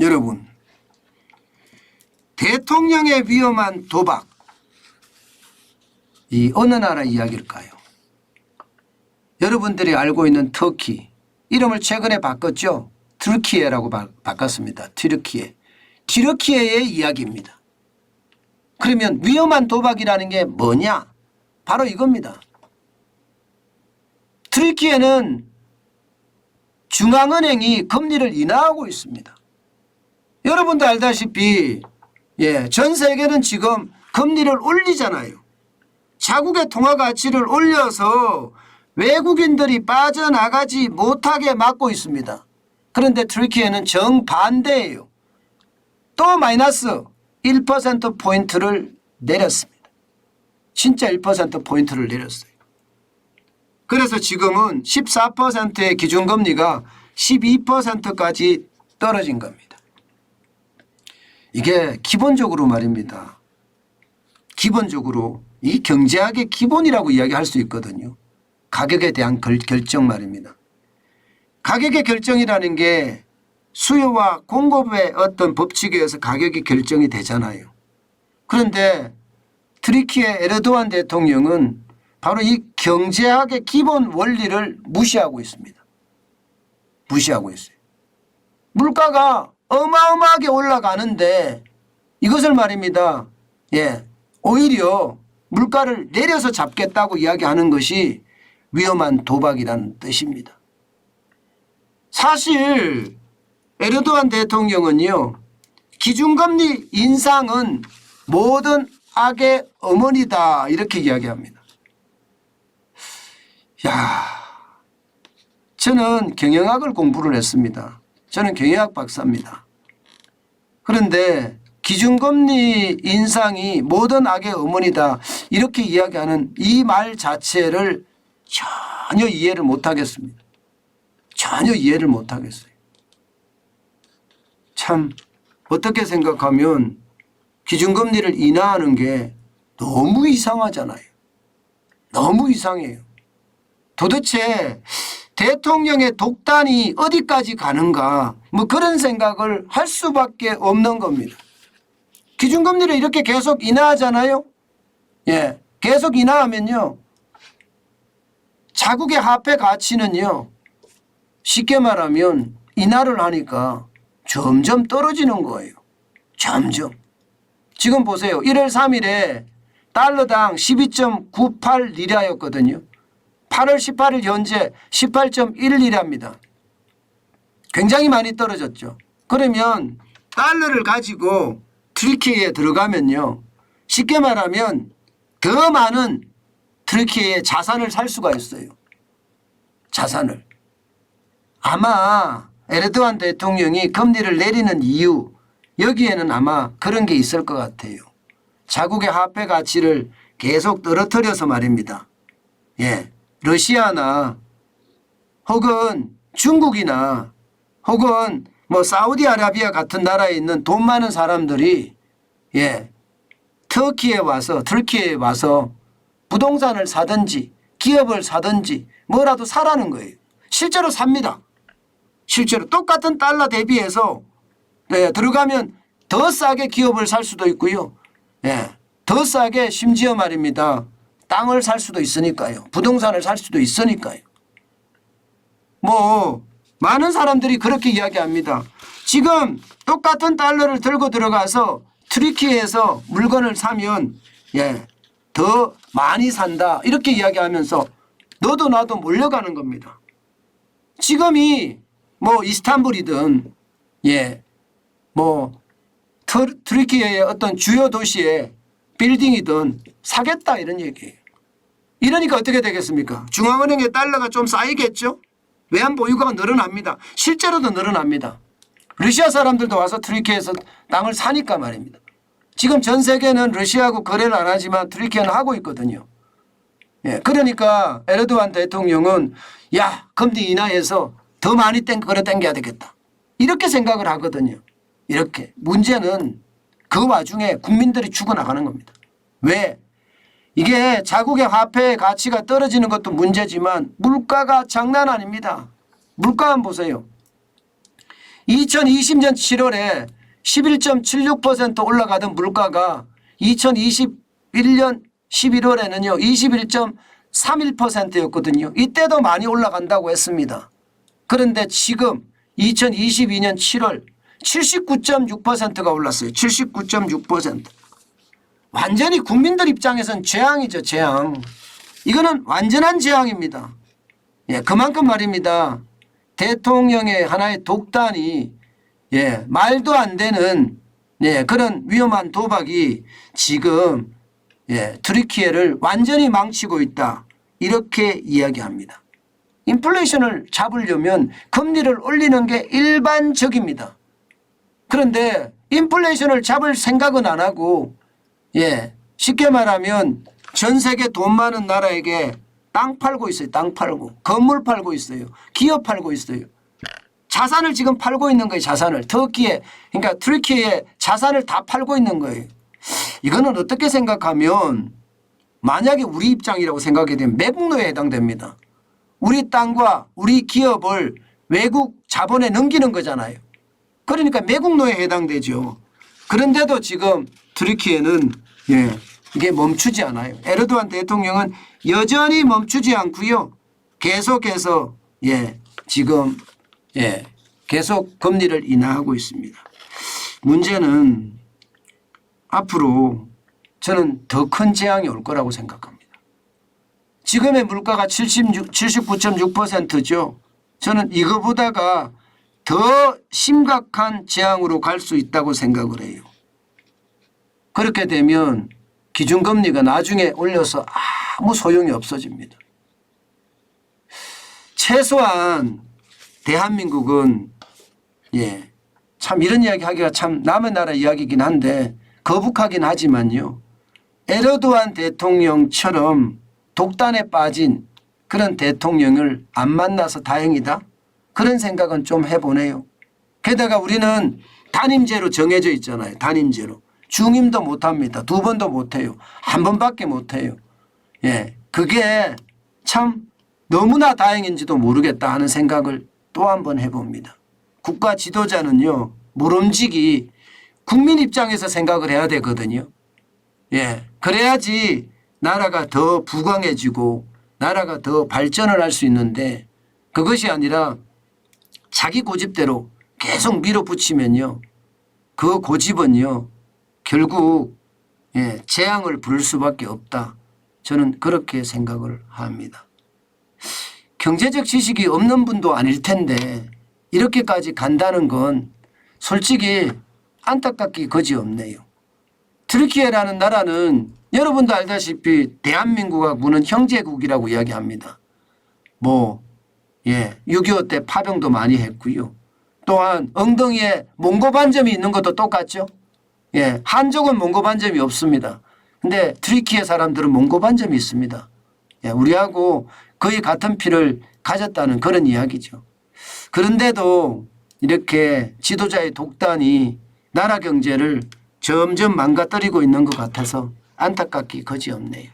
여러분, 대통령의 위험한 도박, 이 어느 나라 이야기일까요? 여러분들이 알고 있는 터키, 이름을 최근에 바꿨죠. 트르키예라고 바꿨습니다. 튀르키예의 이야기입니다. 그러면 위험한 도박이라는 게 뭐냐? 바로 이겁니다. 튀르키예는 중앙은행이 금리를 인하하고 있습니다. 여러분도 알다시피 전 세계는 지금 금리를 올리잖아요. 자국의 통화 가치를 올려서 외국인들이 빠져나가지 못하게 막고 있습니다. 그런데 튀르키예는 정반대예요. 또 마이너스 1%포인트를 내렸습니다. 진짜 1%포인트를 내렸어요. 그래서 지금은 14%의 기준금리가 12%까지 떨어진 겁니다. 이게 기본적으로 말입니다. 기본적으로 이 경제학의 기본이라고 이야기할 수 있거든요. 가격에 대한 결정 말입니다. 가격의 결정이라는 게 수요와 공급의 어떤 법칙에 의해서 가격이 결정이 되잖아요. 그런데 튀르키예 에르도안 대통령은 바로 이 경제학의 기본 원리를 무시하고 있습니다. 무시하고 있어요. 물가가 어마어마하게 올라가는데 이것을 말입니다. 오히려 물가를 내려서 잡겠다고 이야기하는 것이 위험한 도박이라는 뜻입니다. 사실 에르도안 대통령은요, 기준금리 인상은 모든 악의 어머니다 이렇게 이야기합니다. 저는 경영학을 공부를 했습니다. 저는 경영학 박사입니다. 그런데 기준금리 인상이 모든 악의 어머니다 이렇게 이야기하는 이 말 자체를 전혀 이해를 못하겠습니다. 전혀 이해를 못하겠어요. 참 어떻게 생각하면 기준금리를 인하하는 게 너무 이상하잖아요. 너무 이상해요. 도대체 대통령의 독단이 어디까지 가는가 뭐 그런 생각을 할 수밖에 없는 겁니다. 기준금리를 이렇게 계속 인하하잖아요. 계속 인하하면요, 자국의 화폐 가치는요, 쉽게 말하면 인하를 하니까 점점 떨어지는 거예요. 점점. 지금 보세요. 1월 3일에 달러당 12.98 리라였거든요. 8월 18일 현재 18.1리라입니다. 굉장히 많이 떨어졌죠. 그러면 달러를 가지고 튀르키예에 들어가면요, 쉽게 말하면 더 많은 튀르키예의 자산을 살 수가 있어요. 자산을. 아마 에르도안 대통령이 금리를 내리는 이유, 여기에는 아마 그런 게 있을 것 같아요. 자국의 화폐 가치를 계속 떨어뜨려서 말입니다. 러시아나 혹은 중국이나 혹은 뭐 사우디아라비아 같은 나라에 있는 돈 많은 사람들이 터키에 와서 부동산을 사든지 기업을 사든지 뭐라도 사라는 거예요. 실제로 삽니다. 실제로 똑같은 달러 대비해서 들어가면 더 싸게 기업을 살 수도 있고요. 더 싸게 심지어 말입니다. 땅을 살 수도 있으니까요. 부동산을 살 수도 있으니까요. 뭐 많은 사람들이 그렇게 이야기합니다. 지금 똑같은 달러를 들고 들어가서 튀르키예에서 물건을 사면 더 많이 산다 이렇게 이야기하면서 너도 나도 몰려가는 겁니다. 지금이 뭐 이스탄불이든 뭐 튀르키예의 어떤 주요 도시의 빌딩이든 사겠다 이런 얘기예요. 이러니까 어떻게 되겠습니까? 중앙은행의 달러가 좀 쌓이겠죠. 외환 보유고가 늘어납니다. 실제로도 늘어납니다. 러시아 사람들도 와서 튀르키예에서 땅을 사니까 말입니다. 지금 전 세계는 러시아하고 거래를 안 하지만 튀르키예는 하고 있거든요. 그러니까 에르도안 대통령은 금리 인하해서 더 많이 거래 땡겨야 되겠다 이렇게 생각을 하거든요. 이렇게. 문제는 그 와중에 국민들이 죽어나가는 겁니다. 왜? 이게 자국의 화폐의 가치가 떨어지는 것도 문제지만 물가가 장난 아닙니다. 물가 한번 보세요. 2020년 7월에 11.76% 올라가던 물가가 2021년 11월에는요 21.31%였거든요. 이때도 많이 올라간다고 했습니다. 그런데 지금 2022년 7월 79.6%가 올랐어요. 79.6%. 완전히 국민들 입장에선 재앙이죠. 재앙. 이거는 완전한 재앙입니다. 예, 그만큼 말입니다. 대통령의 하나의 독단이 예, 말도 안 되는 예, 그런 위험한 도박이 지금 예, 트리키예를 완전히 망치고 있다. 이렇게 이야기합니다. 인플레이션을 잡으려면 금리를 올리는 게 일반적입니다. 그런데 인플레이션을 잡을 생각은 안 하고 예, 쉽게 말하면 전 세계 돈 많은 나라에게 땅 팔고 있어요. 땅 팔고 건물 팔고 있어요. 기업 팔고 있어요. 자산을 지금 팔고 있는 거예요. 자산을. 터키에 그러니까 트리키의 자산을 다 팔고 있는 거예요. 이거는 어떻게 생각하면 만약에 우리 입장이라고 생각하게 되면 매국노예에 해당됩니다. 우리 땅과 우리 기업을 외국 자본에 넘기는 거잖아요. 그러니까 매국노예에 해당되죠. 그런데도 지금 트리키예는 예, 이게 멈추지 않아요. 에르도안 대통령은 여전히 멈추지 않고요. 계속해서 예, 지금 예, 계속 금리를 인하하고 있습니다. 문제는 앞으로 저는 더 큰 재앙이 올 거라고 생각합니다. 지금의 물가가 79.6%죠. 저는 이거보다가 더 심각한 재앙으로 갈 수 있다고 생각을 해요. 그렇게 되면 기준금리가 나중에 올려서 아무 소용이 없어집니다. 최소한 대한민국은 예, 참 이런 이야기 하기가 참 남의 나라 이야기이긴 한데 거북하긴 하지만요. 에르도안 대통령처럼 독단에 빠진 그런 대통령을 안 만나서 다행이다. 그런 생각은 좀 해보네요. 게다가 우리는 단임제로 정해져 있잖아요. 단임제로. 중임도 못합니다. 2번도 못해요. 1번밖에 못해요. 예, 그게 참 너무나 다행인지도 모르겠다 하는 생각을 또 한 번 해봅니다. 국가 지도자는요. 모름지기 국민 입장에서 생각을 해야 되거든요. 예, 그래야지 나라가 더 부강해지고 나라가 더 발전을 할 수 있는데 그것이 아니라 자기 고집대로 계속 밀어붙이면요. 그 고집은요. 결국 예, 재앙을 부를 수밖에 없다. 저는 그렇게 생각을 합니다. 경제적 지식이 없는 분도 아닐 텐데 이렇게까지 간다는 건 솔직히 안타깝기 거지없네요. 트리키예라는 나라는 여러분도 알다시피 대한민국하고 무는 형제국이라고 이야기합니다. 뭐 예, 6.25 때 파병도 많이 했고요. 또한 엉덩이에 몽고 반점이 있는 것도 똑같죠. 예, 한족은 몽고 반점이 없습니다. 근데 트리키예 사람들은 몽고 반점이 있습니다. 예, 우리하고 거의 같은 피를 가졌다는 그런 이야기죠. 그런데도 이렇게 지도자의 독단이 나라 경제를 점점 망가뜨리고 있는 것 같아서 안타깝기 거지없네요.